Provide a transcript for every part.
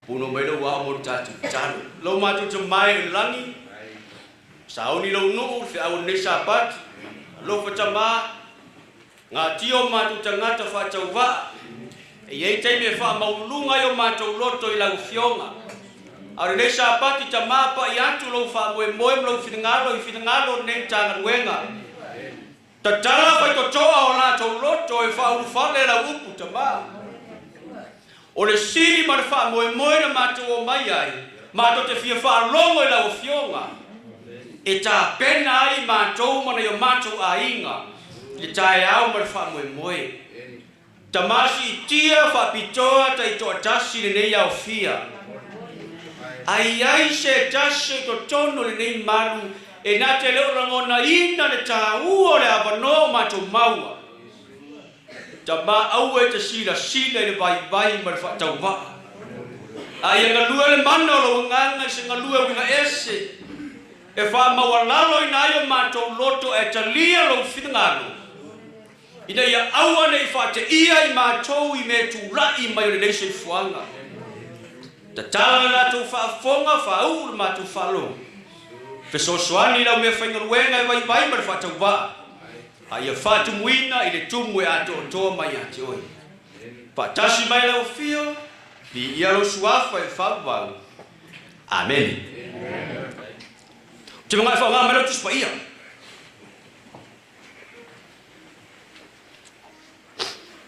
Puno mai lo wa mo cha cha lo ma tu mai langi sau ni lo nu fi au ne sapat lo fa chama nga tio ma tu changa ta fa chauva e ye tai me fa maulunga yo ma tu loto I la fionga au ne sapat chama pa ya tu lo fa mo lo finngalo ne changa wenga ta tala pa to choa ona to loto e fa u fa le la upu chama o le siri ma fa mo na ma o mai ai ma to te fia fa longo I la fionga e ta pena ai ma to ma yo ma to ainga le tai au ma fa mo tamasi tia fa pitoa tai to tasi le nei au fia ai se tasi to tono le nei malu e na te le rangona ina le ta u le avano ma to maua Tama au e te sila le vai ma fa tauva. Ai nga lua le mano lo nganga se nga lua wina ese. E fa mawalalo ina yo mato loto e talia lo fingalo. Ina ya aua nei fa te ia I mato I me tu rai mai le nese fuanga. Ta tala la tu fa fonga fa u ma tu falo. Fe so soani la me fa ngwenga vai ma fa tauva. Ai fa tu muina I le tumu e ato to mai ati oi. Pa tasi mai la ofio Di ia lo suafa e fa va. Amen. Te mga fa nga melo tu spaia.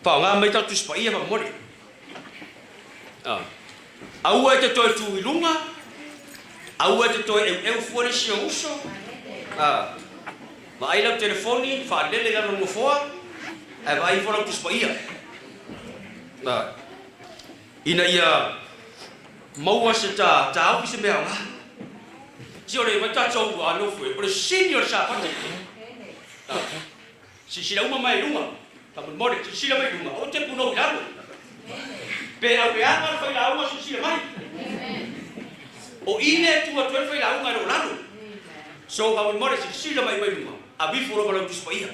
Pa nga mai tu spaia pa mori. Au e te toi tu ilunga. Au e te toi e fuori si uso. Ma ai la telefoni fa lele la no foa e vai fora tu spaia ina ia maua se ta au se mea si ore va ta chou a no foi por senior sa pa si la uma mai lunga ta mo si la mai lunga o te puno la pe au ya ma foi la uma si la mai o ine tu a tu foi la uma no lado so va mo si la mai lunga a bi foro para tu spaia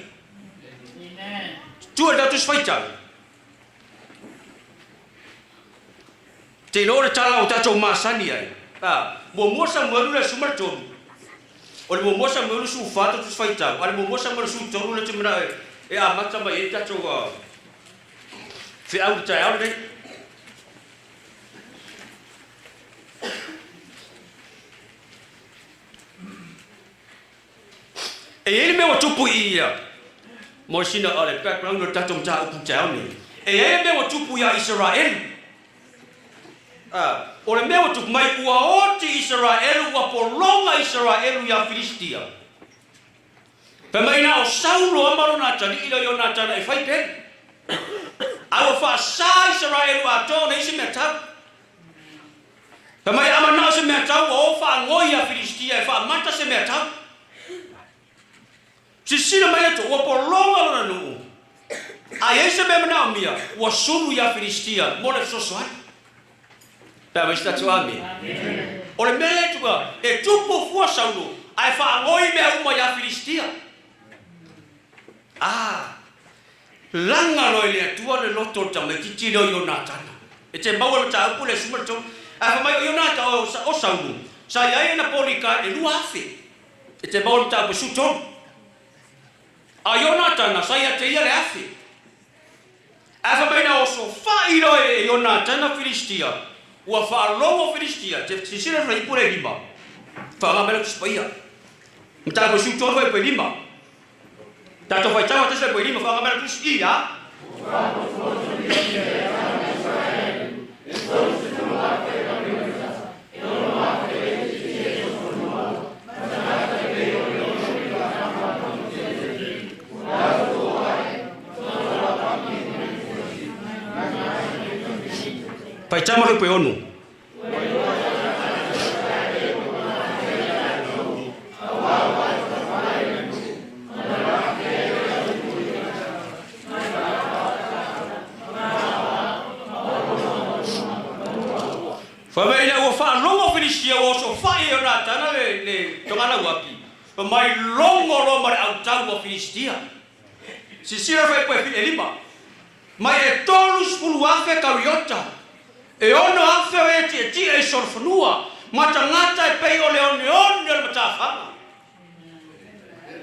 tu da tu spaia te no tala o tato masani ai mo sa mo le sumar to o le mo sa mo su fato tu spaia o le mo sa mo su toru le timra e a mata mai tato fi au ta au ne e ele me o tupu ia mo sina ale background no tatom ta upu tau ni e ele me o tupu ia Israel o le me o tupu mai ua oti Israel ua polonga Israel ia Filistia pe mai na o Saulo amaro na tani ila yo na tana e fai pe au fa sa Israel ua to nei se me tau pe mai ama na se me tau o fa ngoia Filistia e fa mata se me tau Sisila mai to wa polonga na no. Ai ese me na mia, wa sulu ya Filistia, mo le so ai. Ta vai sta tuami. O le me tu e tupo fu Saulo, ai fa ngoi me uma ya Filistia. Langa no ile tu le loto ta me titi lo Jonathan. E te mau ta ku le sumar to. Ai mai Jonathan o Saulo. Sa ia na polika e luafe. E te mau ta bu su to. A Jonathan sai te ia le afi. Ava mai na oso fai lo e Jonathan Filistia. Ua fa longo Filistia, te sira fai pure lima. Fa la melo spaia. Mta ko su to fai lima. Ta to fai tama te fai lima fa la melo ia. Pai chama ke peonu. Família o fa longo Filistia o so fa e ora tana le tongana wapi. Mai longo lo mar au tau Filistia. Si sira fai pe elima. Mai e tolus puluafe kariota. E ono afeo e ti e sorfanua. Mata ngata e pei ole le matafanga.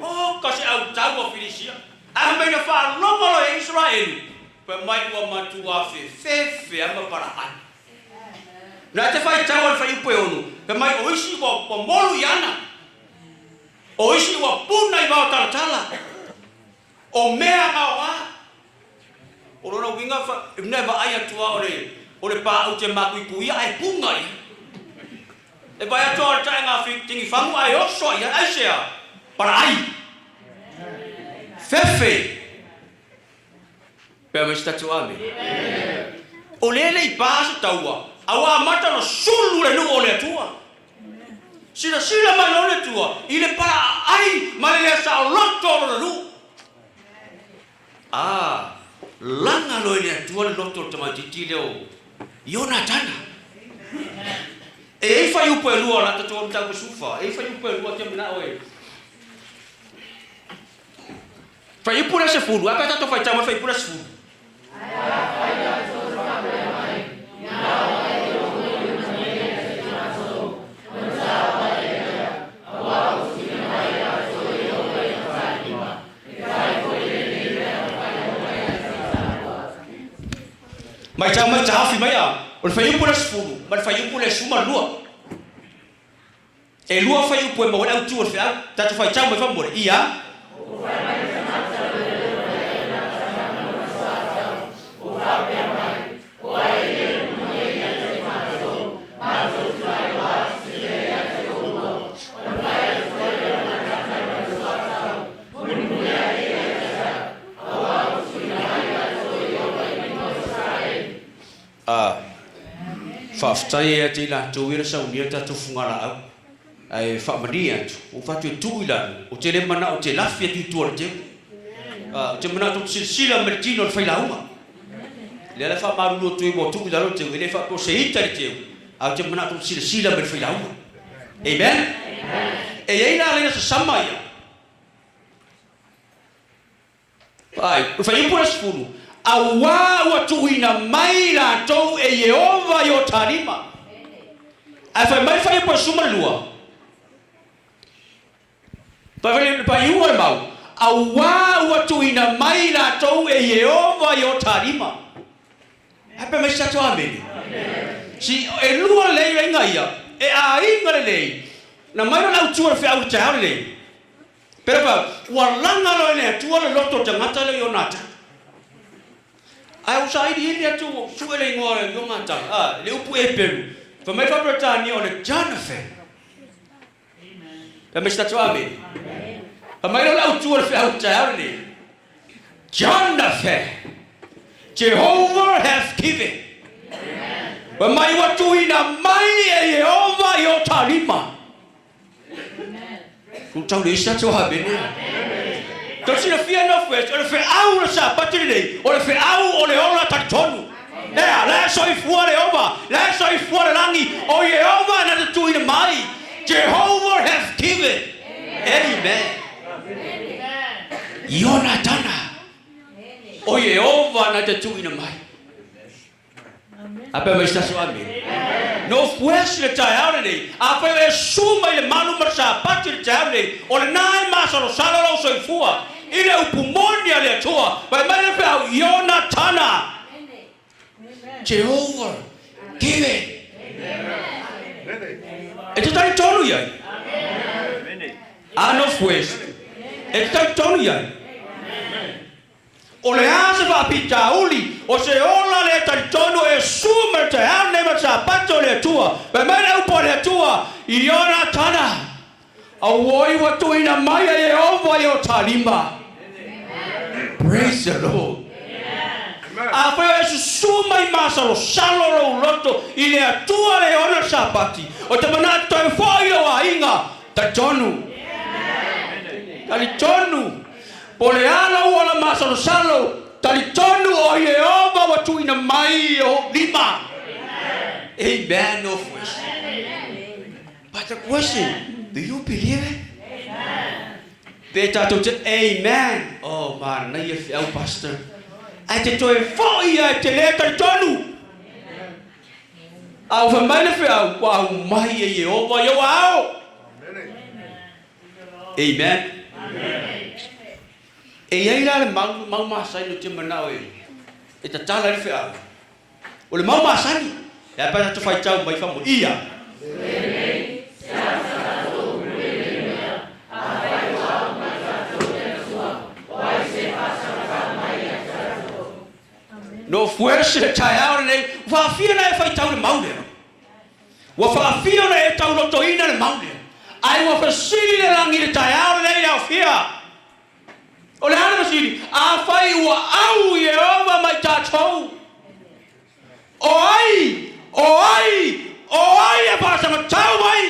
Oh, kasi au tau Filisia. A me na fa longo e Israel. Pe mai ua matua fe ama para ai. Na te fai tau fai upe onu. Pe mai oisi wa molu yana. Oisi wa puna i wa talatala. O mea ngawa. O rona winga fa never aya tua ole pa au te makui puia ai punga i. E vai a tua tai nga tingi fangu ai oso ia ai sea. Para ai. Fefe. Pe mas tatu ame. O lele i pasu taua. Awa mata no sulu le nu ole tua. Sila mai ole tua. Ile para ai malele sa lotto le nu. Ah, langa lo ile tua le lotto tama titi leo. Yonatana. E fai upo e lua la tatu mta sufa. E fai upo e lua te mna oe. Fai pura se furu, apa tato fai tama fai pura se furu. Mai tama tafi mai a. O fai pura se furu, mas fai pura suma lua. E lua fai upo e mo au tu o fai tato fai tama fai mo ia. Faftai e te la tu ira sa unia ta tu fungara au ai fa madia o fa tu ila o te le mana o te lafia tu tu te te mana tu sila mertino fa ila uma le la fa maru tu mo tu ila te le fa ko se ita te au te mana tu sila mer fa ila uma amen e ai la le sa samaya ai fa impura sfuru awa watu ina maila tau e Yehova yo tarima. Afa mai fai po suma lua. Pa iua mau. Awa watu ina maila tau e Yehova yo tarima. Ape mai sa to ameni. Si e lua le ngaia e a inga le. Na mai na utua fe au ta le. Pero pa walanga lo le tua le loto tangata le Yonata. Ai usai di ele tu suele ngore no mata le upu e peru fa mai fa protani ole Jonathan amen me sta tuabe fa mai lo tu ole fa utare Jonathan Jehovah has given amen fa mai watu ina mai e Jehovah yo tarima amen ku tau le sta tuabe ne Tosi na fia no fes, ole fe au sa patile, ole fe au ole ola tatonu. La soi fuore over, la soi fuore langi, o Yehova na tu in mai. Jehovah has given. Amen. Yonatana. O Yehova na tu in mai. Apa mai sta suami? No fues le tayaure, apa e suma le malu marsa patile tayaure, ole nai masalo salo soi fuwa. Ile upumoni ale toa by my fel Yonatana Jehovah give it itu tadi tonu ya ano fues itu tadi tonu ya ole asa va pitauli o se ola le tadi tonu e sumer te ane masa pato le toa by my upole toa Yonatana awoi watu ina maya Yehova yo talima. Praise the Lord. Apa es suma i masalo salo loto ile atua le ona sapati. O te mana to foi o ainga ta tonu. Tali tonu. Pole ala wala masalo salo tali tonu o Yehova watu ina mai o lima. Amen. No question. But the question, do you believe it? Beta to amen. Oh man, na ye pastor. Ai te toi foi ai te leta tonu. Au fa mai le fe au kwa au mai e Yehova yo au. Amen. E ai la mau masai no te manao e ta tala le fe au. O le mau masai e pa ta fai tau mai fa mo ia. No fuerza de chayao ne wa fia na fai tau le mau le. Wa fa fia na e tau lo toina le mau le. Ai wa fa sili le langi le chayao le ya fia. O le ana sili a fai wa au Yehova mai tatou. Oi e pa sa tau mai.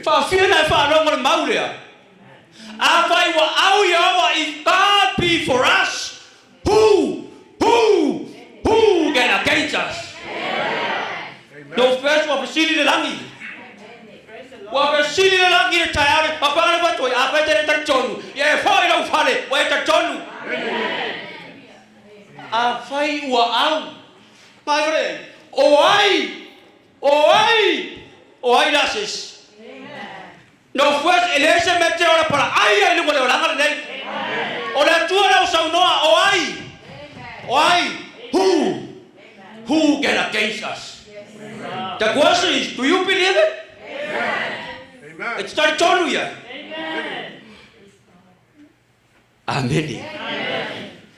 Fa fia na fa lo le mau le. A fai wa au Yehova if God be for us. Who can against us? No first wa pasili le langi. Wa pasili le langi le tayari papana ba toi a pa te ta tonu. Ye foi lo fale wa ta tonu. A fai wa au. Mai oi lasis. No first elese mete ora para ai le mo le langa nei. Ora tua la saunoa oi. Who can against us? The question is, do you believe it? Amen. It's not told you. Amen.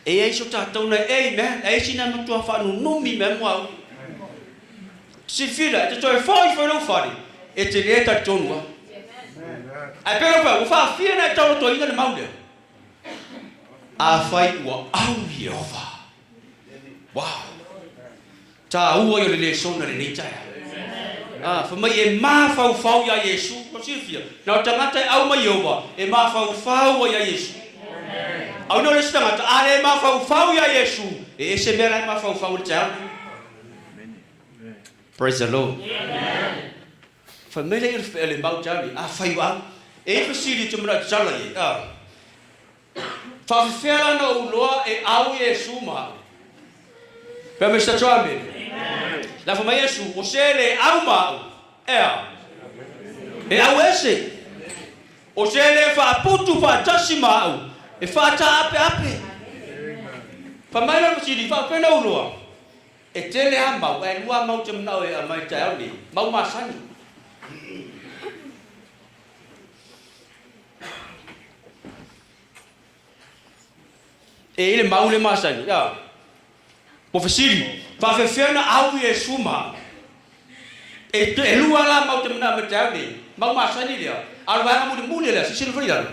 E ai so tatou na amen. Ai sina matua fa no mi memwa. Si fila te toi foi lo fari. E te le ta tonwa. Ai pero pa u fa fia na tau to ina le maude. A fai wa au Yehova. Wow. Ta ua yo le sona le nei tai. Fa mai e ma fau ya Yesu. Ko sifia. Na tangata au mai Yehova. E ma fau ya Yesu. Au no le tangata ale ma fau ya Yesu. E se mera ma fau le tai. Praise the Lord. Fa mai le mau tai. A fai wa. E fa sili te mara tsala ye. Fa fela no uloa e au Yesu ma. Pa me sta trambe. La fama Yesu o sele au mau. E au ese. O sele fa putu fa tasi mau. E fa ta ape. Fa mai la sili fa pena uloa. E tele a mau e lua mau te mnau e mai tai au ni. Mau masani. E ile mau le masani. Po fasili fa fefena au Yesu ma e lua la mau te mana mata ni mau masani dia al va mu le si sino frida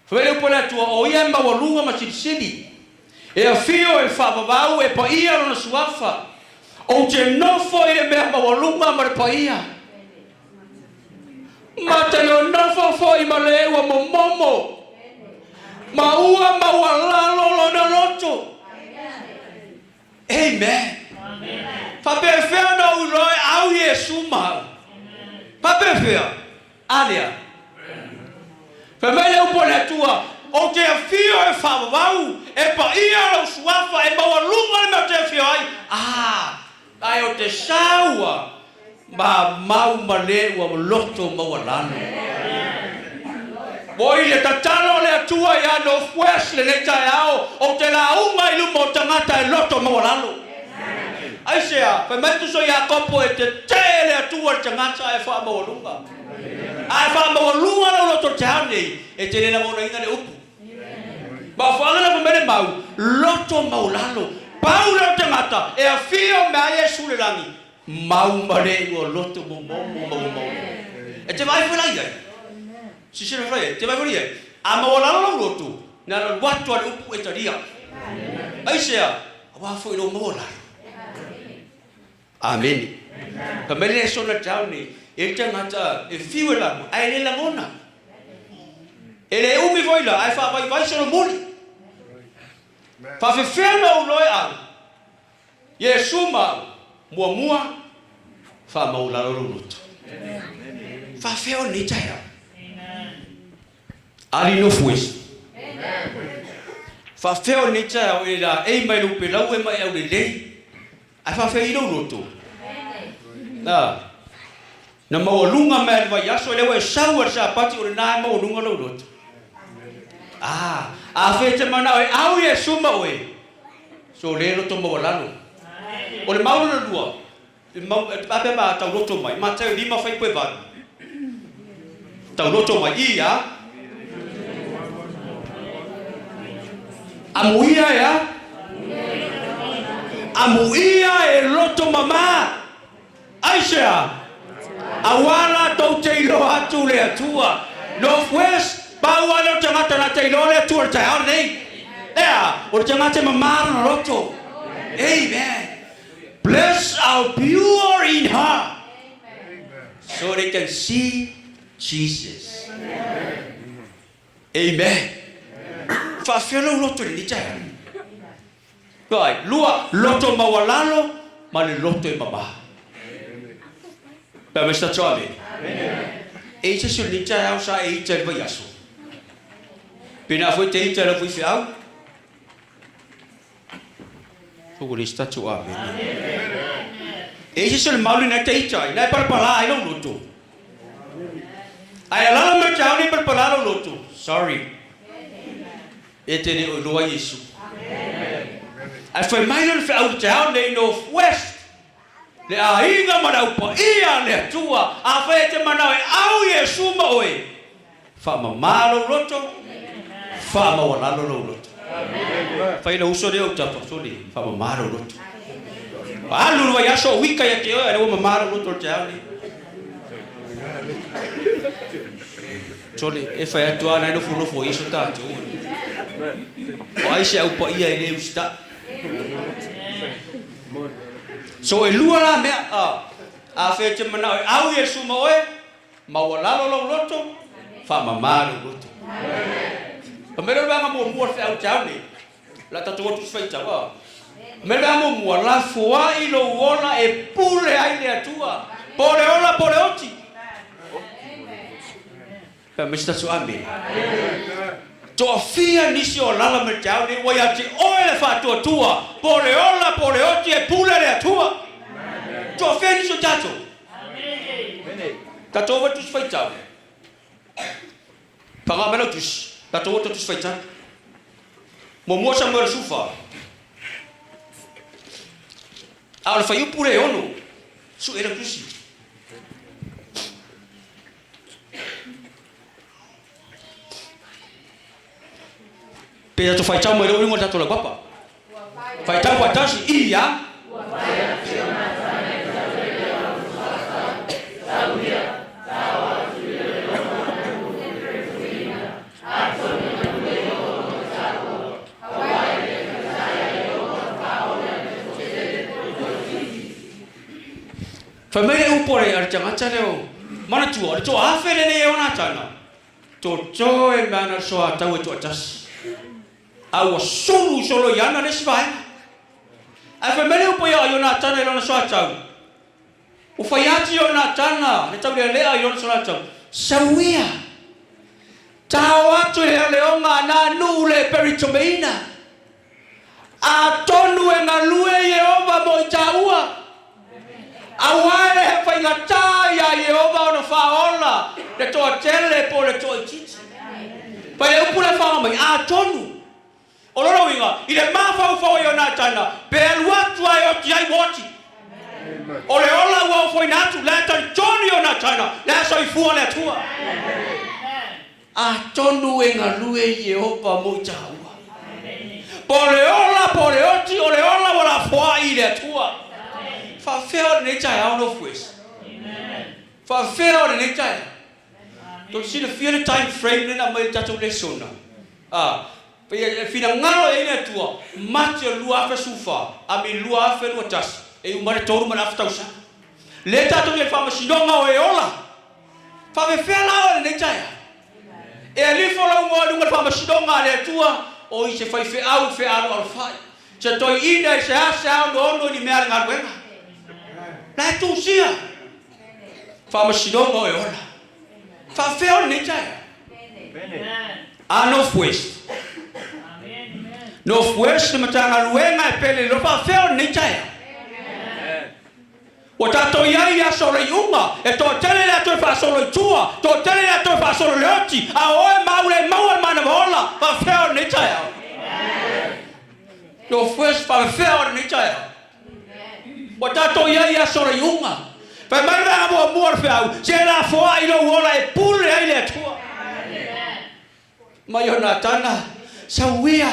fele pola tua o ia ma walunga ma sini e a fio e fa babau e pa ia no suafa o te no foi e me ma walunga ma pa ia ma te no foi ma le wa momo ma ua ma wala lo no loto. Amen. Fa perfea no uroi au Yesu ma. Fa perfea. Alia. Fa mele upona tua o te fio e fa vau e pa ia lo suafa e ba lunga le te fio ai. Ai o te saua. Ba mau male wa loto ma walano. Boy le tatalo le tua ya no fues le taiao o te la unga i lumo tangata e loto ma walalo. Ai sea, fa metu so ya kopo e te tele tua tangata e fa ma walunga. Ai fa ma walunga lo loto tane e te le mo ina le upu. Ba fa ngana fa mele mau loto ma walalo. Paulo tangata e a fio me a Yesu le rangi. Mau mare o loto mo. E te vai fa lai. Si se fai, te vai venire. Ama wala lo lotu. Na watu al upu etaria. Ai sea, wa foi lo mola. Amen. Kamele sona tauni, e tangata e fiwela, ai le lamona. Ele umi voila, ai fa vai sono muli. Fa fe feno loi a. Yesu ma mua fa maula lo lotu. Fa feo ni taya. Ali no fues. Fa feo ni tsa o ila e mai lu pe lau e mai au le lei. ai fa fe ilo loto na mau lunga me vai aso le we saua sa pati o na mau lunga lo loto a fe te mana e au ye suma oe so le loto mau lalo o le mau lo lua e mau pape ba tau loto mai ma te lima fai pe va tau loto mai ia amuia ya amuia e loto mama Aisha awala tau teilo atu le atua Northwest bawala tangata na teilo le atua te au nei ea o tangata mama na loto amen bless our pure in heart so they can see Jesus amen fa felo loto ni chai right lua loto mawalalo ma le loto e mama pa mesta chale e se sul ni chai au sa e chai vai aso pina foi te chai la foi fiau ko le sta tu ave e se sul mauli na te chai na par pala ai lo loto ai ala me chau ni par pala lo loto sorry e te ne o loa Yesu ai foi mai no fa au chau le Northwest le ainga mana upa ia le tua a fe te mana e au Yesu ma oe fa mamalo loto fa ma wala lo loto fai lo uso de o tapa soli fa mamalo loto alu wa yaso wika ya ke o le mamalo loto chau ni soli e fa atua na no fulo fo iso ta tu o ai se upa ia e le usta so e lua la me a fe te mana au Yesu ma oe ma wala lo loto fa mamalo loto o mero ba mo mo fe au chau ni la tatu tu fai chau me ba mo la foa i lo wona e pule ai le atua pole ola pole oti pa me sta su ambi to fia nisi o lala me chau ni wa ya ti oe fa to tua pole ola pole oti e pule le atua to fia nisi o tato amen tato wa tu fai chau pa melo tu tato tu fai chau mo sa mo sufa ala fa yu pure ono su era tusi pe tu fai chau mo ro ngo tato la papa fai chau pa tasi ia famele upore ar changa chaleo mana chuo cho afele ne ona chana to cho e mana so atawe to tas awa solo yana ne svai a famele upoya yona chana yona so atau o faiati yona chana ne tau le yona so atau sawia tawa to le onga na nule peritomina a tonu e na lue Yehova mo taua awale he fai ngata ya Yehova ona faola le to tele po le to titi pa le upula fa mai a tonu oloro winga ile mafa fa yo na tana per watu ayo ti ai woti ole ola wa foi natu la ta tonu yo na tana la so ifu le tua a tonu enga lue Yehova mo taua pole oti ole ola wala foi ile tua fa feo ne chai out of west fa feo ne chai to see the feel time frame na mai tatu le sona pe fina ngalo e ne tua matio lua fa sufa ami lua fa lua tas e umare toru mana afta usa le tatu le fa masidonga o e ola fa me feo la ne chai e li fo la mo du fa masidonga le tua o i se fa fe au fe alo al fai se to ina se asa no ni me al ngarwenga la tu sia fa masidonga e ola fa feo ne chai Northwest Northwest matanga luenga pele lo fa feo ne chai O tato iai a solo iunga. E to tele la to fa solo tua. To tele la to fa solo leoti. A oe maule maua mana vola. Fa feo ni chaya. To first fa feo ni chaya. O tato iai a solo iunga. Fa mai va mo mo feo. Se la foa i lo wola e pule ai le tua. Mai ona tana sawia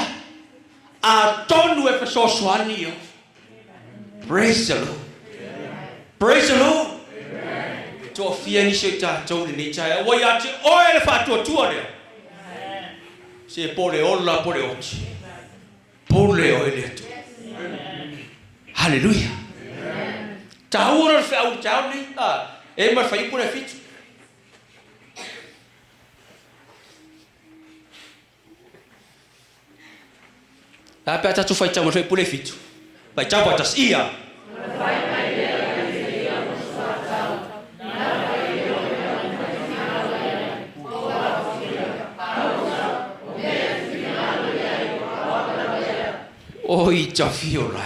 a tonu e so swani. Praise the Lord. Praise the Lord. To fia ni se ta to ni chai. Wo ya ti oil fa to le. Se pole olla pole ochi. Pole oil to. Hallelujah. Ta ora fa u ta ni e ma fa i pole fit. Apa ta tu fa ta mo fa pole fit. Vai ta pa tas ia. Oi, já viu lá.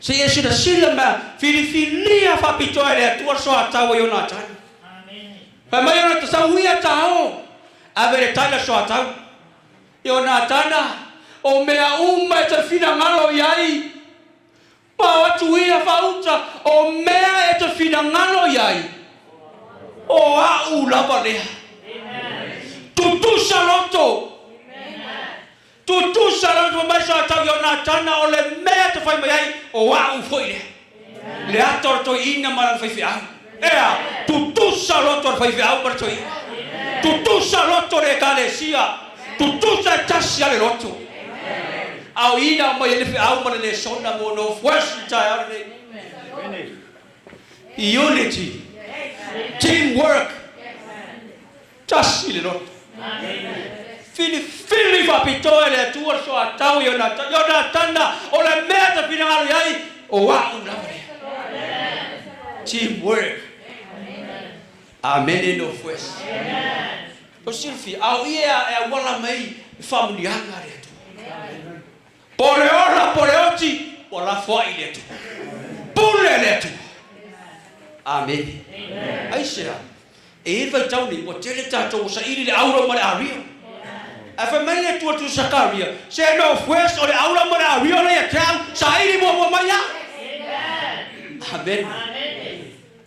Se esse da silma, filifilia fa pitoia tua só tawa eu na tan. Amém. Fa mai eu na sa uia tao. A ver tala só tao. Eu na tana, o mea uma te fina ngalo iai. Pa atu ia fa uta, o mea e te fina ngalo iai. O a u lava lea. Tutu saloto. Tutu saloto mai sa tau yo na tana o le mea te fai mai o wa u foi le. Le ator to ina mara fai fia. Ea, tutu saloto fai fia per to. Tutu saloto le kalesia. Tutu sa tasia le loto. Au ina mai le fia au mara le sona mo no first child. Unity. Teamwork. Tasia le loto. Fili fa pitoa le tua so atau yo na tanda o le meta pinangalo yai o wa una. Teamwork. Amen no fues. O silfi au ia e wala mai familianga le tu. Pore ora pore oti wala foi le tu. Pule le tu. Amen. Ai sera. E vai tau ni o tele tato sa ili le auro mare ario. A família tua tu sakaria. Se no fues o le aula mara rio le tau sai mo maya. Amen.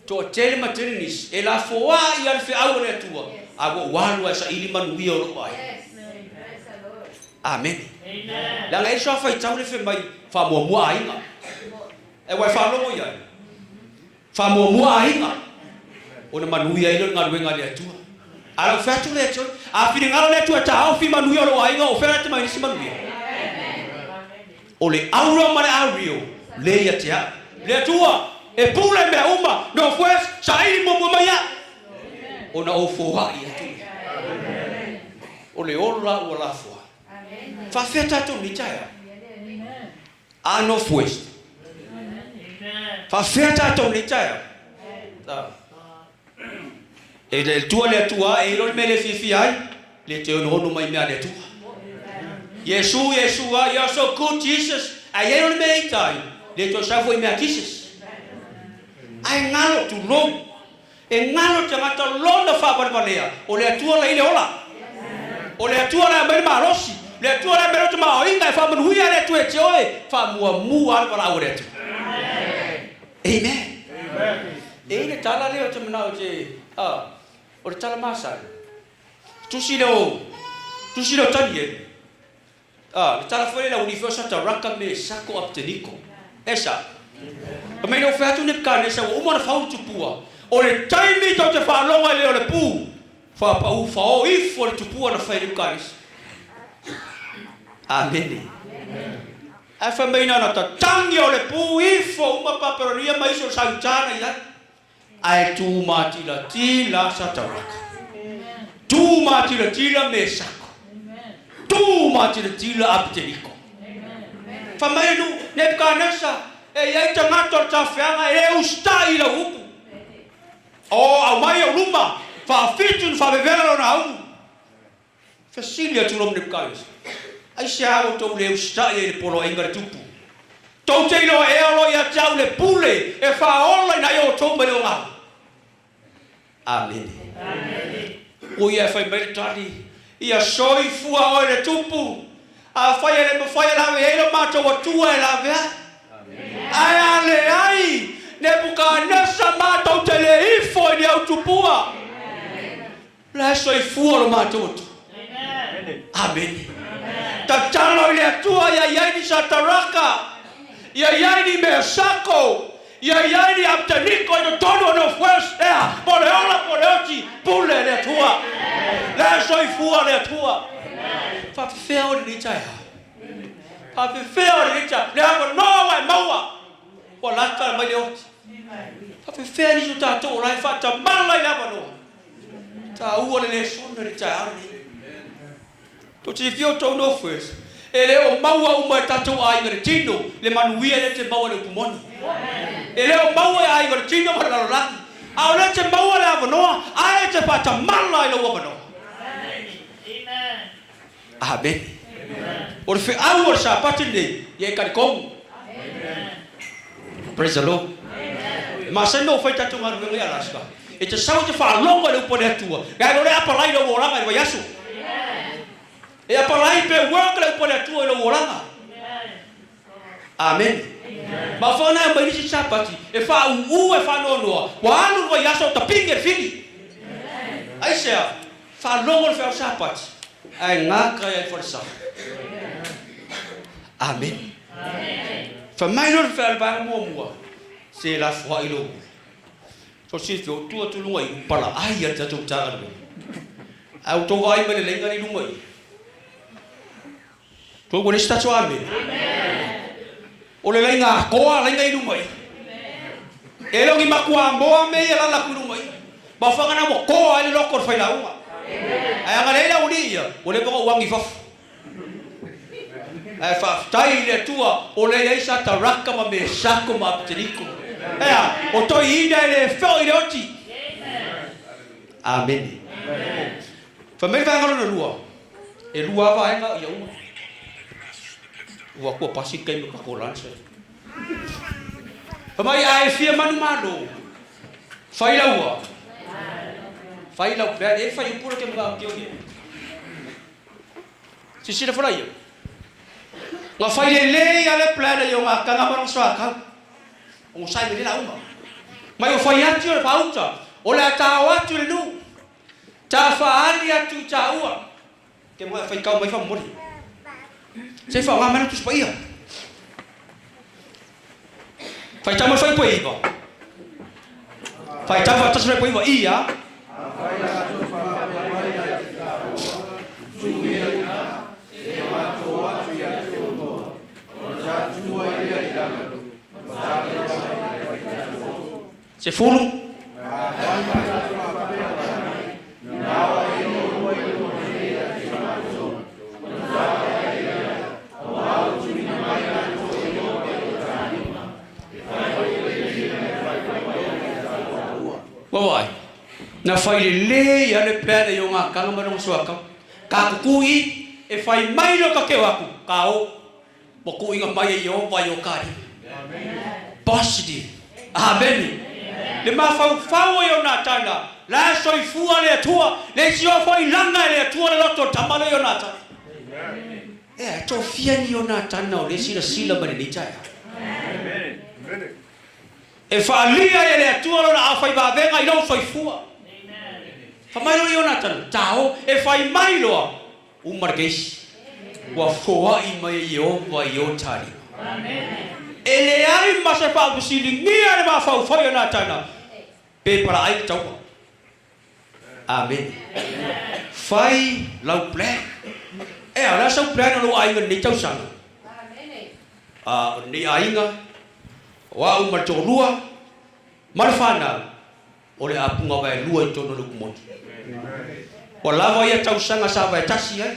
To tele matrinis e la foa i al fe aula tua. Ago walu sa ili man wio lo ai. Amen. La ngai so fa tau le fe mai fa mo ai nga. E wa fa lo ya. Fa mo ai nga. O na man wio ai lo ngal wenga le tua. Alo fatu le tu, a fini ngalo le tu ta au fi manu yo lo ai ngo fera te mai si manu. O le auro mare aurio, le ya tia. Le tua e pule me uma, no fues sai mo mo maya. O na o foa ia tu. O le ola o la foa. Fa feta tu ni taya. A no fues. Fa feta tu ni taya. E le tua e lo me le fifi ai le te ono mai me le tua. Yeshua, you're so good Jesus. Ai lo me tai le to sa foi me Jesus. Ai ngalo tu lo. E ngalo te mata lo na fa ba balea. O le tua le ile ola. O le tua la me marosi. Le tua la me to ma inga fa mu huia le tu e te oe fa mu al para o le tu. Amen. E le tala le o te mana o te o tala masa. Tu si lo tani e. Le tala foi la universa ta raka me sako apteniko. Esa. A me no fatu ne kane sa o mona fau tu pua. O le taimi to te fa longa le o le pu. Fa pa u fa o if o tu pua na fai kane. Amen. A fa me na ta tangi o le pu if o uma paperonia mai so sa tana ya. Ai tu mati la tila sataraka. Tu mati la tila mesako. Tu mati la tila apteniko. Famailu Nebukadnezar e ai tangata tafanga e ustai la upu. O au mai o luma fa fitun fa bevela na au. Fasilia tu lom Nebukadnezar. Ai sia o to le ustai e polo inga tupu. Tau te ilo e alo ia tau le pule e whaola na i o tau mai o ngā. Amen. O ia whai mai tari. Ia soi fua oi le tupu. A whai ele ma whai lawe e ilo mātou a tua e lawe ai. Ai ale ai. Ne buka nesa mātou te le ifo i ni au tupua. La soi fua lo mātou tu. Amen. Ta talo i le atua ia iai ni sa taraka. Ia iai ni mea sako. Ia iai ni aptaniko i no tono no first ea. Pore ola pore oti. Pule le atua. La soi fua le atua. Whawhiwhea o ni tai ha. Whawhiwhea o ni tai. Le hapa noa e maua. Wa lata mai le oti. Whawhiwhea ni su tātou o lai whata mala i lapa noa. Ta ua le sona ni tai arani. To te fio tau no first. E le o maua uma e tātou a inga le tino. Le manuia le te maua le upumoni. E le o maua e a inga le tino ma le lalolaki. A o le te maua le avanoa. A e te pata mala i lo avanoa. Amen. O le whiau o le sa pati nei. Ie kari kongu. Praise the Lord. Ma se no whai tātou ngā ruenga i Alaska. E te sau te whaalonga le upone atua. Gai lo le apalai lo oranga i wa yasu. E apalai pe work le upone atua i lo oranga. Amen. Ma whana e mai nisi sapati. E wha uu e whanonoa. Wa anu wa yasu ta pinge fili. Aisea. Whalonga le whiau sapati. Ai ngaka e whalisa. Amen. Whamaino le whiau le mua mua. Se la fwa i lo. So si fio tua tulunga i upala. Ai a tatou tāra. Au tō vai mele lenga ni lunga i. Tō kone statu amen. O le lenga koa lenga i lunga i. E longi makua moa me i lala ku lunga i. Ma whangana mo koa i loko whai launga. Ai anga leila uni ia. O le poko uangi whafu. Ai whaftai le tua. O le eisa ta raka ma me sako ma apteriko. Ea, o toi ina e le whao i le oti. Amen. Whamei whangaro na lua. E lua waenga i auma. Ua kua pasi kai me kako lanse. Whamai ae fia manu mano. Whai laua. Whai lau. Bea e whai upura ke mga kio hia. Sisira whara ia. Nga whai le lei ale plana i o ngā kangamarang soa kau. O sai me la uma. Mai o fai atu le pauta. O le atao atu le nu. Ta faali atu ta ua. Ke mo fai kau mai fa mori. Se fa nga mana tu spaia. Fai tama fai poi ba. Fai tama ta fai poi ba ia. Se fulu. Wawai. Na fai le ya le plana yo nga kanga marong suaka. Ka kukui e fai mai lo ka ke waku. Ka o. Mo ku inga mai yo va yo kari. Positive. Amen. Le mafau fau yo na tanga. La soi fua le tua. Le sio foi langa le tua le loto tamalo yo na tanga. Eh, to fia ni yo na tanga o le sila bani ni chai. Amen. E falia le tua lo na fai ba venga i no soi fua. Fa mai lo yo na tanga. Tao e fai mai lo. Marquês. Wa foa i mai yo va yo tari. Amen. Ele ai masa pa busili ngia ma fa fa na tana pe para ai tau. Amen. Fai lau plan. E ala sa plan no ai ngi tau sang. Amen. Ni ai nga wa umar chorua marfana ole apunga ba lua i tono lu mo. Wala va ia tau sanga sa va tasi ai.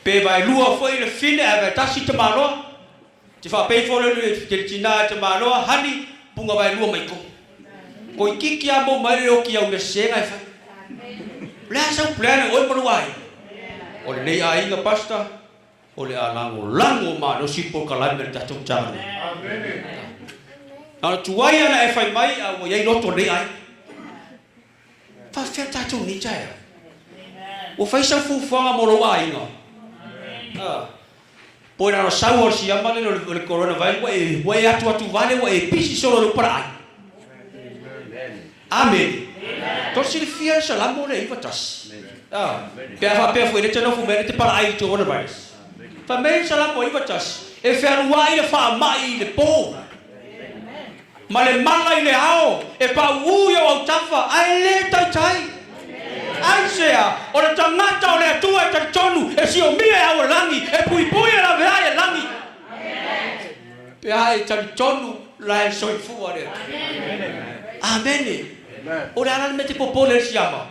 Pe ba lua foi le fine ava tasi te malo. Te fa pe fo le te tina te malo hani punga ba lua mai ko. Ko kiki a mo mai o ki au le senga fa. La sa plan o mo wai. O le nei ai nga pasta. o le lango ma no si po kalai me ta tung chang na tuai ana e fai mai a o yai loto nei ai fa fe ta tu ni chai o fai sa fu fanga mo lo ai no poi na sau si amale no le coronavirus we atu vale we pisi solo lo para ai amen to si fia sa la mo le ivatas pe foi de no fu te para ai to coronavirus fa me sa la mo ivatas e fe anuai le fa mai le po ma le mala i le ao e pa uio au tafa ai le tai ai sea o le tangata o le atua e tonu e si o mia au langi e pui la vea e langi pe ai tonu la e soifua le amen o le ana mete popo le siama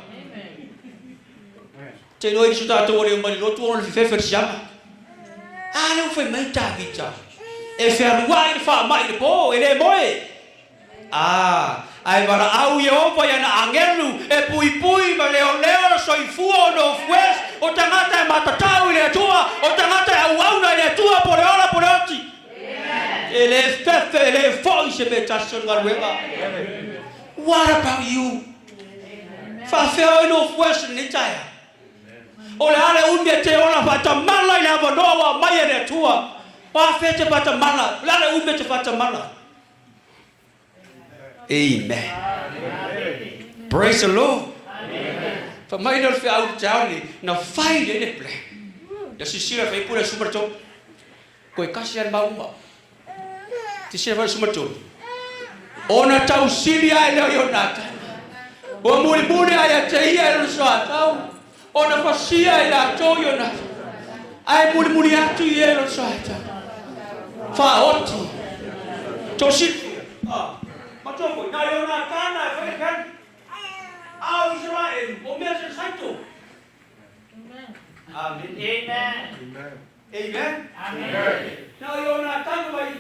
te noi di suta to le mali lotu o le fefer siama ale o foi mai ta vita e fe anuai fa mai le po e le moe ai vara au Yehova ia na angelu e pui ma leo soifua no west o tangata e matatau ile atua o tangata e au na ile atua por ora por oti ele fefe ele foi se betason garuega what about you fa feo no west ni taya o le ale unde te ona pata mala ile abonoa mai ile atua pa fete pata mala le unde te pata mala. Amen. Praise the Lord. Fa mai no fe au tani na fai le ple. Ya si sira fai pura super top. Ko kasian ba umba. Ti sira fa super top. Ona tau silia ile yo nata. O muri aya te ia no so tau. Ona fasia ila to yo nata. Ai muri atu ia no so tau. Fa oti. Tosi Macam na yo na kana fai kan au Israel o me se saito amen amen na yo na kana vai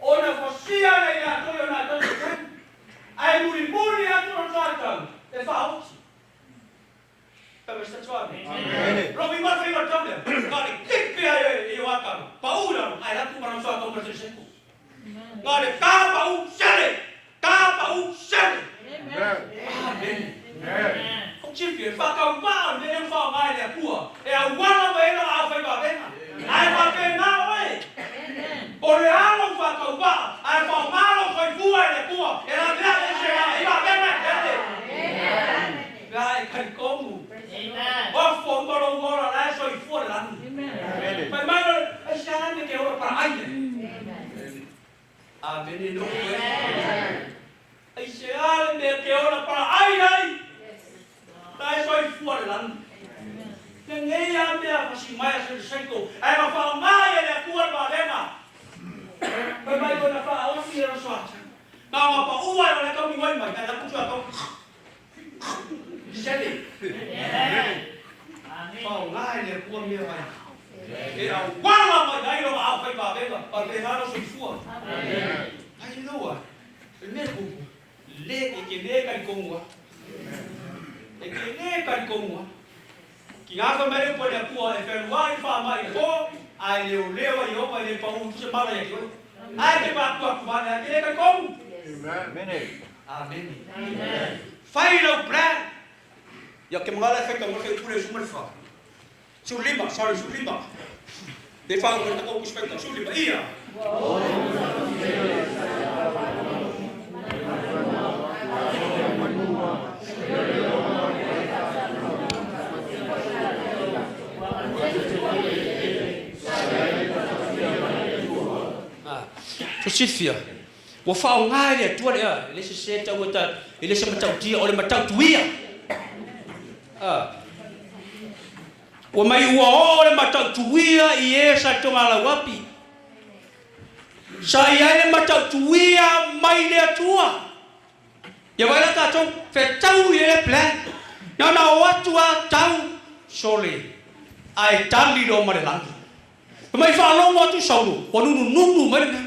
ona fosia na ya to yo na to kan ai muri atu no satan e fa Pero sta chuan amen robi ma fai ma tamle ka kipi ai yo aka paula ai la tu para no so aka conversation ngale ka pau sale Amen. Không chỉ việc pha cầu bao để em phò mai để của để quan là vậy là phải bảo bên ai phò cái nào ấy ôi ai không pha cầu bao ai phò má không phải vui để của để làm ra cái gì ai bảo bên này đấy gái thành công bác phò bao lâu bao là ai soi phua để làm phải mai ai sáng cái kiểu là phải anh amen đi đâu ai sẽ để kiểu là para ai đây tại sao phua lắm nhưng nghe em bây giờ phải mai sẽ sinh cổ ai mà phao mai là phua vào đây mà bây giờ là phao ông kia nó xoa nào mà phao uai là không bị quay mày là cũng chưa không sẽ đi phao mai là phua như vậy để nào quá là mày đây nó bảo phải vào đây mà còn cái nó sinh phua hay đâu à nên cũng lê cái lê cái công quá cái lê cái công quá cái ngã cái mấy cái này của phải wifi mà có ai liều ai yếu mà liều phòng chứ bao giờ chứ ai cái bạc của này cái lê cái công amen phải đâu plan giờ cái mà lại phải cầm cái phụ đề số một phao số lima sorry số lima để phao người ta có cái spectrum số lima iya Sifia, wa fao ngai le tua le se tau ta ile se matau tia o le matau tuia wa mai wa o le matau tuia I esa tonga la wapi sa ia le matau tuia mai le tua ya vai la ta tong fe tau le plan na o tua tau sole ai tali do ma le langi mai fa lo mo tu saulu o nunu mai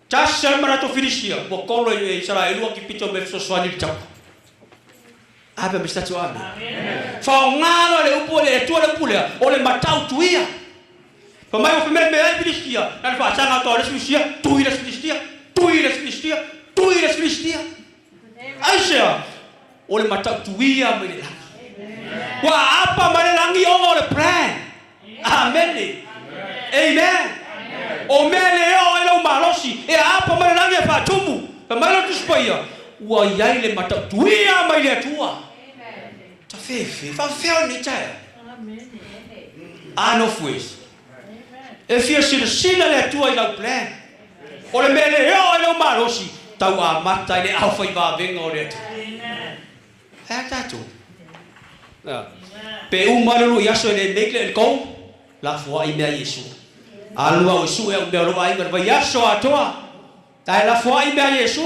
Tasha marato finishia, bokolo e Israel o kipito me so swani tau. Abe me statu ame. Fa ngalo le upo le tua le pule, o le matau tuia. Famai o famel me ai Filistia. Na fa sanga to les Filistia, tu les Filistia, tu les Filistia, tu les Filistia. Aisha, ole mata tuia me la. Wa apa me langi o le plan. Amen. Amen. O mele o ele o malosi e apa me langi fa tumu. Famai lo tuspaya. Wa yai le mata tuia me le tua. Ta fefe, fa feo ni tai. Ano fuis. E fia sina le tua i lau plan. O le mele eo e lau marosi. Tau a mata i le au fai va venga o le tu. Hea tatu. Pe umaruru i aso e le mekle e kou. La fua i mea Yesu. Alua o Yesu e o mea roa i marwa i aso atoa. Tai la fua i mea Yesu.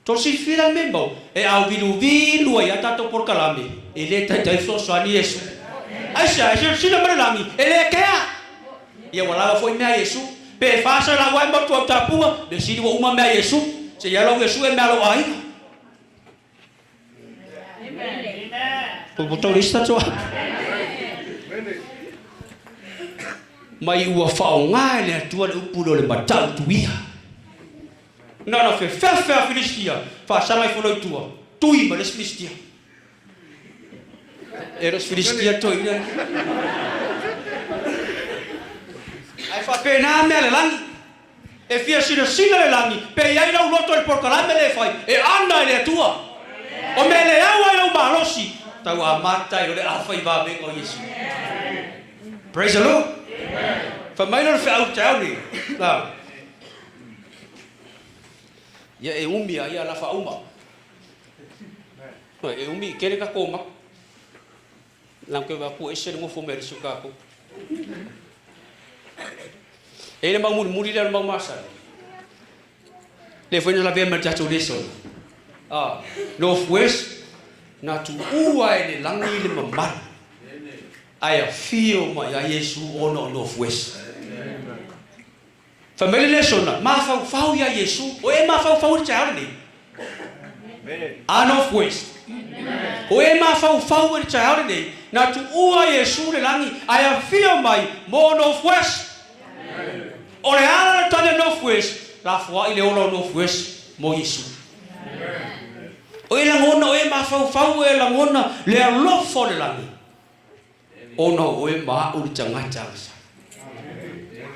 Tosi fila membau. E au vilu ai atato por kalame. E le tai floso ani Yesu. Aisha, sila maralami, ele kea. Ia wala foi mea Yesu. Pe fasa la wai mo tu tapua, de sidi wo uma mea Yesu. Se ya lo Yesu e mea lo ai. Amen. Po botau lista tso. Mai ua fao ngai le tua le upulo le matau tuia. Nana fe Filistia, fa sala foi tua. Tui ma le Filistia. Eros Filistia toi ne. Ai fa pena me le langi. E fia sina le langi. Pe ia ina loto el porcalame le fai. E anda le tua. O me le awa ina malosi. Tau a mata i le afai va vengo Yesu. Praise the Lord. Fa mai no fe au tau ni. Na. Ia e umi ia la fa uma. No e umi kere ka koma. Lang ke vaku ese ngo fomer suka ko. Ele mau muri le mau masa. Le foi na ver merta tu leso. Northwest na tu ua ele langi le mamar. Ai feel ma ya Yesu ono Northwest. Family lesson ma fau ya Yesu o e ma fau charni. Northwest. O e ma fau e charni. Na tu ua Yesu le langi ai feel mai mo Northwest. O le ala tane Northwest la fua ile ono Northwest mo Yesu. O e langona o e ma fau e langona le alofo le langi. Ono o e ma u tangata.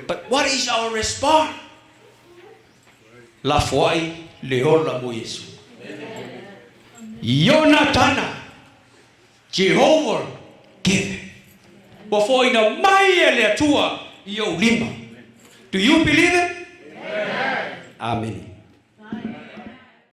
But what is our response? La fua le ola mo Yesu. Jonatana Jehovah give. Before ina mai ele tua yo lima. Do you believe it? Amen.